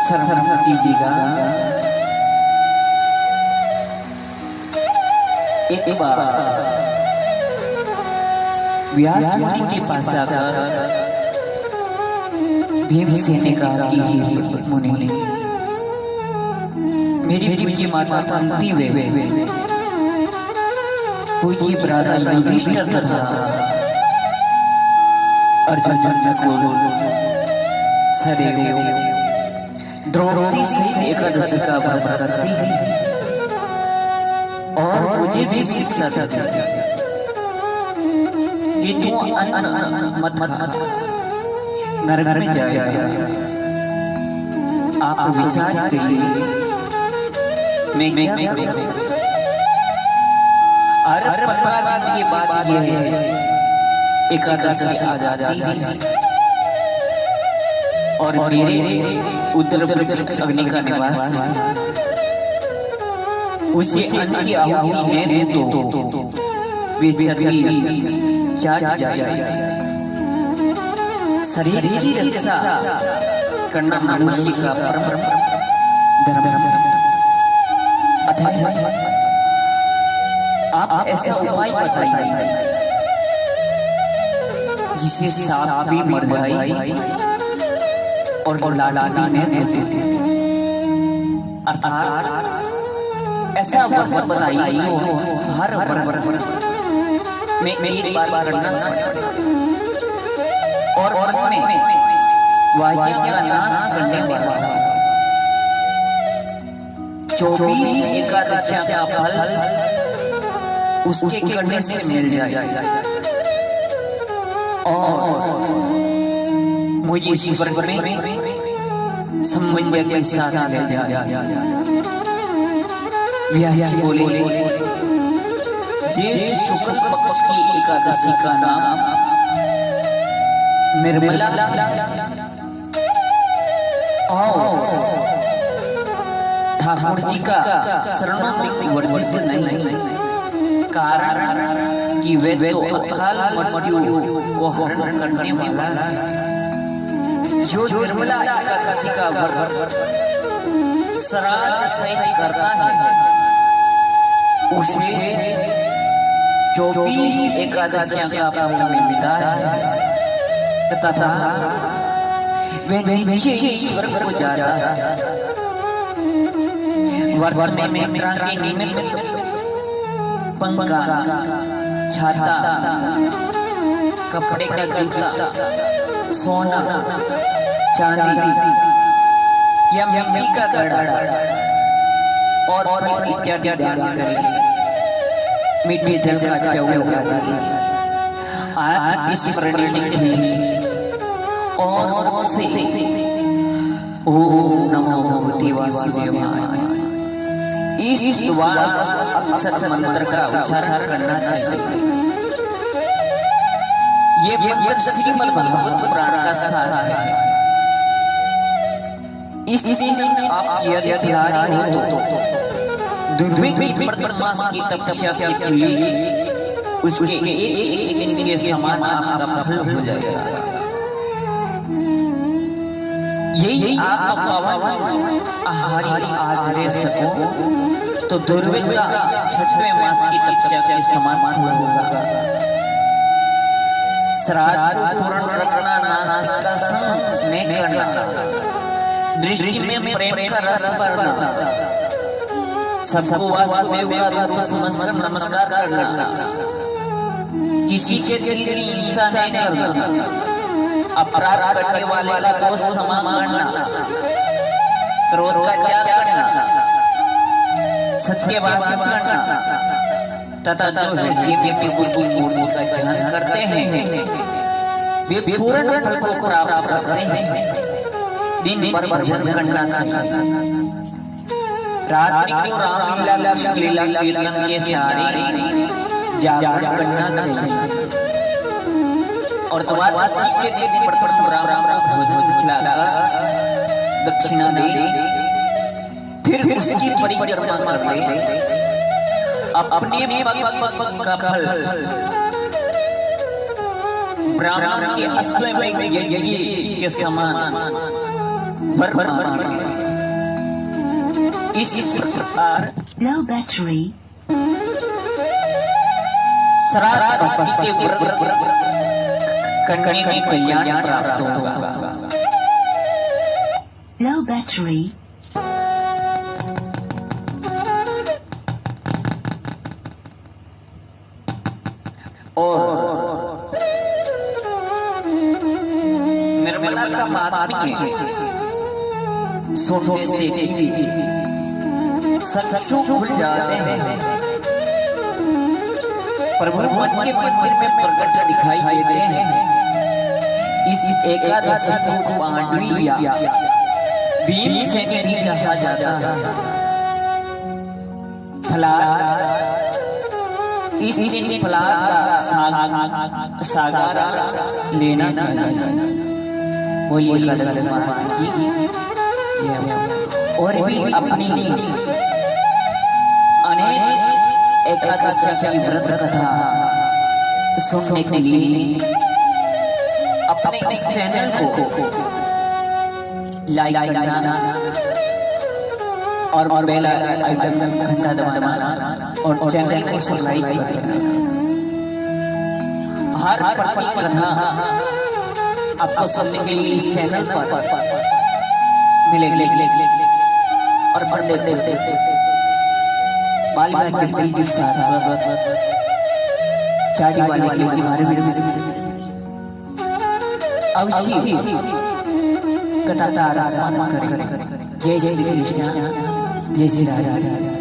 शर्म कीजिएगा। एक बार व्यास मुनि के पास जाकर भीमसेन ने कहा कि हे मुनि, मेरी पूज्य माता कुंती वे पूज्य भ्राता युधिष्ठिर तथा अर्जुन को सदैव द्रौपदी सहित एकादशी का व्रत करती है और मुझे भी शिक्षा देती है कि तू अन्न मत खा, नरक में जाएगा। आप विचार करिए मैं क्या करूं? अरे 15 दिन के बाद ये एकादशी आ जाती है और मेरे उदर वृक्ष अग्नि का निवास है, उसे अन्न की आहुति न दे तो वे चर्बी चाट जाएगी। शरीर की रक्षा करना मनुष्य का परम धर्म है। आप ऐसा उपाय बताइए जिसे सांप भी मर जाए और लाठी भी न टूटे। अर्थात ऐसा व्रत बताइए हर वर्ष में एक बार करना और मन में वायु का नाश करने वाला 24 एकादशियां का फल उसके करने से मिल जाए और मुझे स्वर्ग में संबंध के साथ ले जाए। व्यास बोले, जेठ शुक्ल पक्ष की एकादशी का नाम निर्मला और ठाकुर जी का शरणों वर्जित नहीं, कारण कि वे तो अकाल मृत्यु को हरण करने वाला है। जो निर्मला एकादशी का व्रत श्राद्ध सहित करता है उसे 24 एकादशियां का फल मिलता है तथा वे नीचे स्वर्ग को जाता है। व्रत में मित्रा के निमित्त पंखा, छाता, कपड़े का जूता, सोना, चांदी या मिट्टी का घड़ा और फल इत्यादि दान करें। मीठे जल का चौका करें। आप इस प्रणय लिखिए और उसे ओम नमो भगवते वासुदेवाय इस अक्षर मंत्र का उच्चारण करना चाहिए। ये मंत्र श्रीमद् भागवत पुराण का सार है। इस दिन आप यदि ध्यान हो तो दुर्भिक्ष प्रतिमास की तपस्या के लिए उसके एक दिन के समान आपका फल हो जाएगा। यही आप पावन आहारी आज रह सको तो दुर्भिक्ष का 6वें मास की तपस्या के समान फल होगा। श्राद्ध पूर्ण रखना, नास्तिक का संग न करना, दृष्टि में प्रेम का रस भरना, सबको वासुदेव का रूप समझकर नमस्कार करना, किसी के दिल की हिंसा नहीं करना, अपराध करने वाले का दोष क्षमा करना, क्रोध का त्याग करना, सत्यवादी करना तथा जो हृदय में प्रभु की मूर्ति का ध्यान करते हैं वे पूर्ण फल को प्राप्त करते हैं। दिन भर भजन करना चाहिए। रात्रि को रामलीला लीला कीर्तन के सहारे जागरण करना चाहिए और द्वादशी के दिन प्रथम राम भोजन खिलाकर दक्षिणा दे, फिर उसकी परिक्रमा कर ले। अपने पग का फल ब्राह्मण के अश्वमेध यज्ञ के समान इस प्रकार Low battery. श्राद्ध भक्ति के व्रत करने में कल्याण प्राप्त होगा। Low battery. और निर्मला का महात्म्य सुनने से सब सुख भूल जाते हैं। प्रभु मन के मंदिर में प्रकट दिखाई देते हैं। इस एकादशी को पांडवी या भीमसेनी भी कहा जाता है। फलाहार इस दिन फलाहार का सागारा लेना चाहिए। बोलिए एकादशी माता की और भी अपनी अनेक एकादशी की व्रत कथा सुनने के लिए अपने इस चैनल को लाइक करना और बेल आइकन घंटा दबाना और चैनल को सब्सक्राइब करना। हर प्रति कथा आपको सुनने के लिए इस चैनल पर मिलेगी और पंडित बालिका चिंतन के साथ चाटी वाले के बिहार में अवश्य कथा का आस्वादन करें। जय श्री कृष्ण, जय श्री राधे।